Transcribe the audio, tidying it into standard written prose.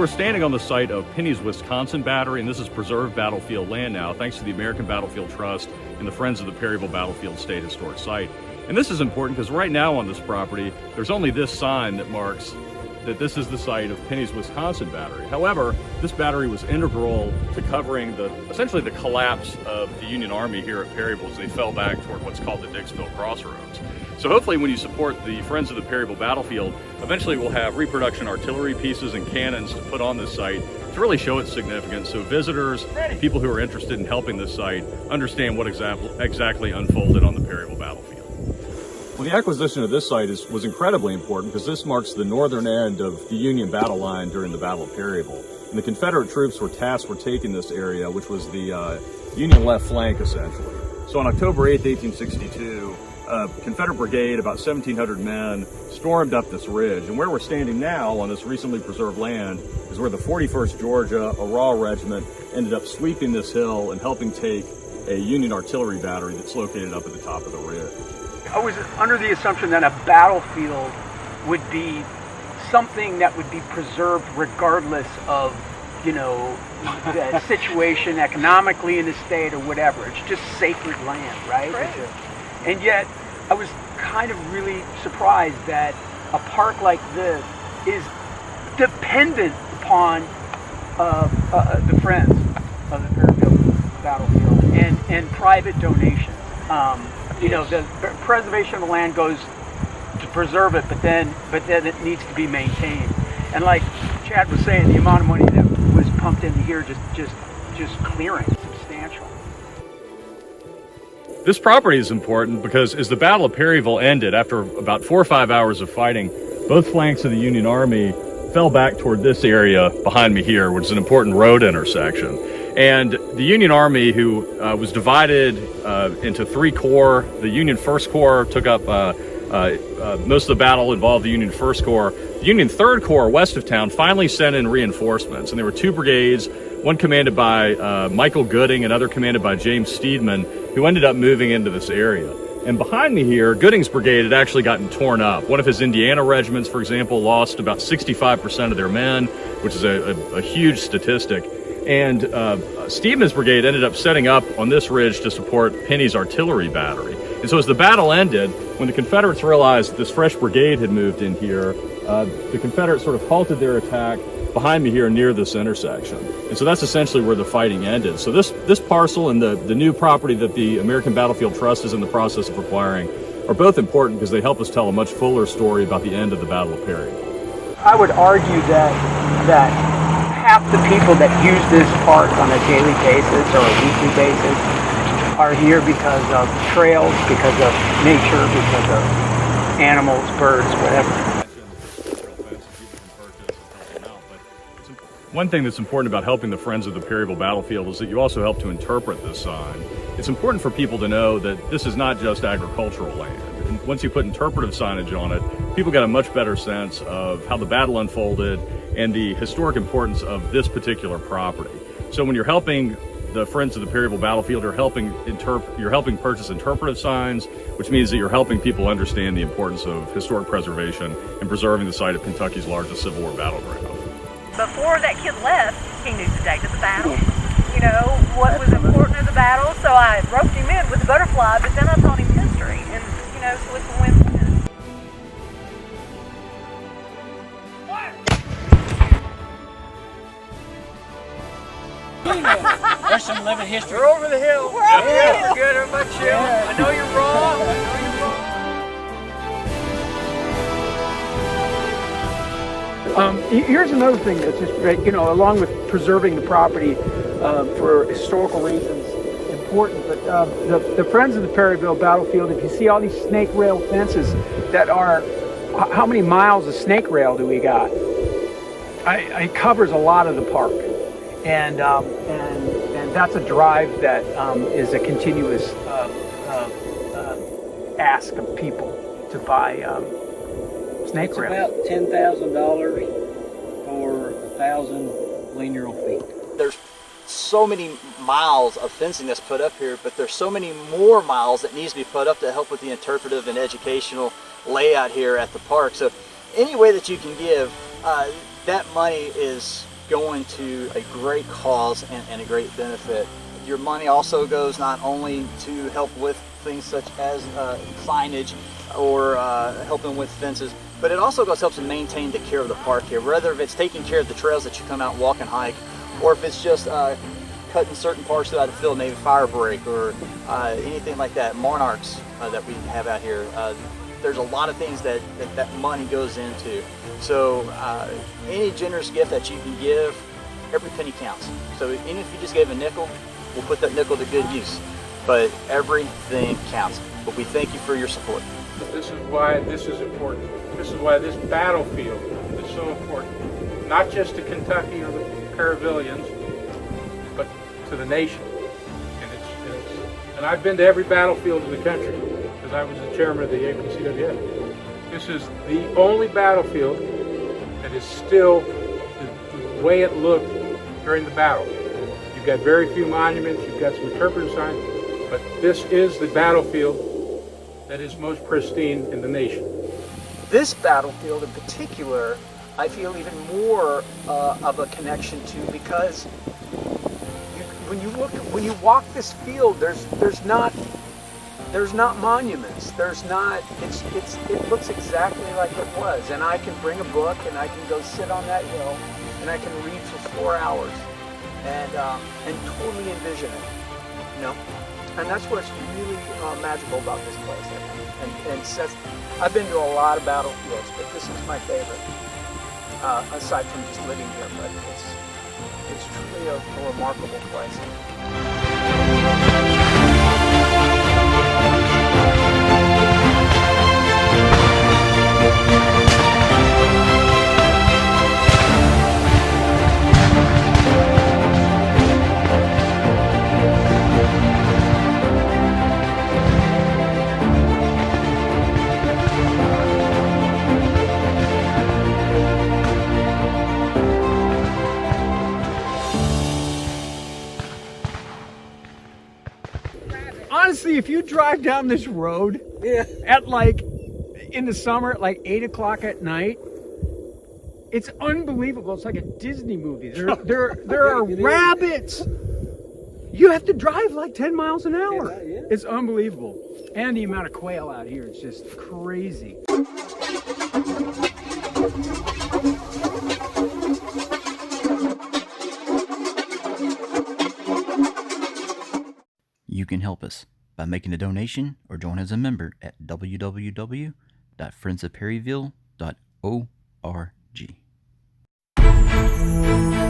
we're standing on the site of Penny's Wisconsin Battery, and this is preserved battlefield land now, thanks to the American Battlefield Trust and the Friends of the Perryville Battlefield State Historic Site. And this is important because right now on this property, there's only this sign that marks that this is the site of Penny's Wisconsin Battery. However, this battery was integral to covering essentially the collapse of the Union Army here at Perryville as they fell back toward what's called the Dixville Crossroads. So hopefully when you support the Friends of the Perryville Battlefield, eventually we'll have reproduction artillery pieces and cannons to put on this site to really show its significance, so visitors and people who are interested in helping this site understand what exactly unfolded on the Perryville Battlefield. Well, the acquisition of this site was incredibly important because this marks the northern end of the Union battle line during the Battle of Perryville. And the Confederate troops were tasked with taking this area, which was the Union left flank, essentially. So on October 8th, 1862, a Confederate brigade, about 1,700 men, stormed up this ridge. And where we're standing now on this recently preserved land is where the 41st Georgia, a raw regiment, ended up sweeping this hill and helping take a Union artillery battery that's located up at the top of the ridge. I was under the assumption that a battlefield would be something that would be preserved regardless of, the situation economically in the state or whatever. It's just sacred land, right? And yet, I was kind of really surprised that a park like this is dependent upon the Friends of the Perryville Battlefield and private donations. The preservation of the land goes to preserve it, but then it needs to be maintained. And like Chad was saying, the amount of money that was pumped into here just clearing substantial. This property is important because as the Battle of Perryville ended, after about 4 or 5 hours of fighting, both flanks of the Union Army fell back toward this area behind me here, which is an important road intersection. And the Union Army, who was divided into 3 corps, the Union First Corps took up most of the battle, involved the Union First Corps. The Union Third Corps west of town finally sent in reinforcements, and there were 2 brigades, one commanded by Michael Gooding, another commanded by James Steedman, who ended up moving into this area. And behind me here, Gooding's brigade had actually gotten torn up. One of his Indiana regiments, for example, lost about 65% of their men, which is a huge statistic. And Steedman's brigade ended up setting up on this ridge to support Penny's artillery battery. And so as the battle ended, when the Confederates realized this fresh brigade had moved in here, the Confederates sort of halted their attack behind me here near this intersection. And so that's essentially where the fighting ended. So this parcel and the new property that the American Battlefield Trust is in the process of acquiring are both important because they help us tell a much fuller story about the end of the Battle of Perryville. I would argue that half the people that use this park on a daily basis or a weekly basis are here because of trails, because of nature, because of animals, birds, whatever. One thing that's important about helping the Friends of the Perryville Battlefield is that you also help to interpret this sign. It's important for people to know that this is not just agricultural land. And once you put interpretive signage on it, people get a much better sense of how the battle unfolded and the historic importance of this particular property. So when you're helping the Friends of the Perryville Battlefield, you're helping purchase interpretive signs, which means that you're helping people understand the importance of historic preservation and preserving the site of Kentucky's largest Civil War battleground. Before that kid left, he knew the date of the battle. What was important in the battle, so I roped him in with the butterfly, but then I taught him history, and, so it's a win-win. There's some living history. We're over the hill. We're over the hill. We're good. Everybody chill. I know you're wrong. Here's another thing that's just, along with preserving the property for historical reasons, important. But the Friends of the Perryville Battlefield, if you see all these snake rail fences that are, how many miles of snake rail do we got? It covers a lot of the park, and that's a drive that is a continuous ask of people to buy snake It's rail. about $10,000 for 1,000 linear feet. There's so many miles of fencing that's put up here, but there's so many more miles that needs to be put up to help with the interpretive and educational layout here at the park. So any way that you can give, that money is going to a great cause and a great benefit. Your money also goes not only to help with things such as signage or helping with fences, but it also helps to maintain the care of the park here, whether if it's taking care of the trails that you come out and walk and hike, or if it's just cutting certain parts throughout the field, maybe fire break or anything like that, monarchs that we have out here. There's a lot of things that money goes into. So any generous gift that you can give, every penny counts. So even if you just gave a nickel, we'll put that nickel to good use. But everything counts. But we thank you for your support. This is why this is important. This is why this battlefield is so important. Not just to Kentucky or the Perryvillians, but to the nation. And I've been to every battlefield in the country because I was the chairman of the APCWF. This is the only battlefield that is still the way it looked during the battle. You've got very few monuments, you've got some interpretive signs, but this is the battlefield that is most pristine in the nation. This battlefield in particular, I feel even more of a connection to, because when you walk this field, there's not monuments. It looks exactly like it was, and I can bring a book and I can go sit on that hill and I can read for 4 hours and totally envision it, you know. And that's what's really magical about this place. I've been to a lot of battlefields, but this is my favorite, aside from just living here. But it's truly a remarkable place. Honestly, if you drive down this road at in the summer at 8 o'clock at night, it's unbelievable. It's like a Disney movie. There are rabbits. You have to drive 10 miles an hour. It's unbelievable. And the amount of quail out here is just crazy. You can help us by making a donation or join as a member at www.friendsofperryville.org.